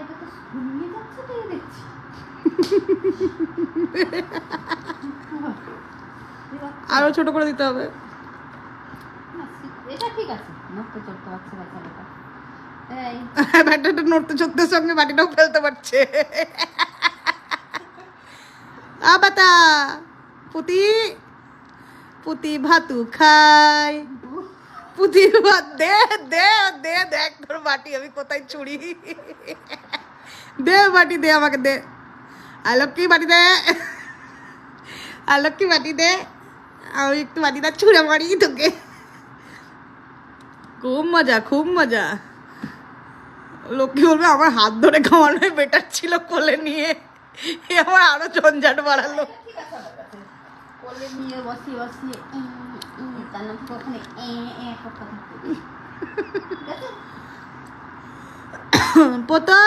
এটা তো ঘুমিয়ে যাচ্ছে তো দেখছি। আরো ছোট করে দিতে হবে। এটা ঠিক আছে, নড়তে চড়তে পারছে বাচ্চাটা। এই ব্যাটাটা নড়তে চড়তে সঙ্গে বাটিটাও ফেলতে পারছে। বাতা পুতি পুতি ভাতু খাই, পুতি ভাত দে দে দে, দেখ তোর বাটি আমি কোথায় চুরি। দে বাটি দে আমাকে দে, আলক্ষ্মী বাটি দে, আলক্ষ্মী বাটি দে, আমি একটু বাটিটা ছুঁড়ে মারি তোকে। খুব মজা, খুব মজা। লক্ষ্মী বলবে আমার হাত ধরে খাওয়ানোই বেটার ছিল, কোলে নিয়ে এ আমার আরো ঝঞ্ঝাট বাড়ালো। ঠিক আছে, আমার কাছে কোলে নিয়ে বসিয়ে বসিয়ে তার নাম থেকে ওখানে করতে থাকবে। ঠিক আছে পোতা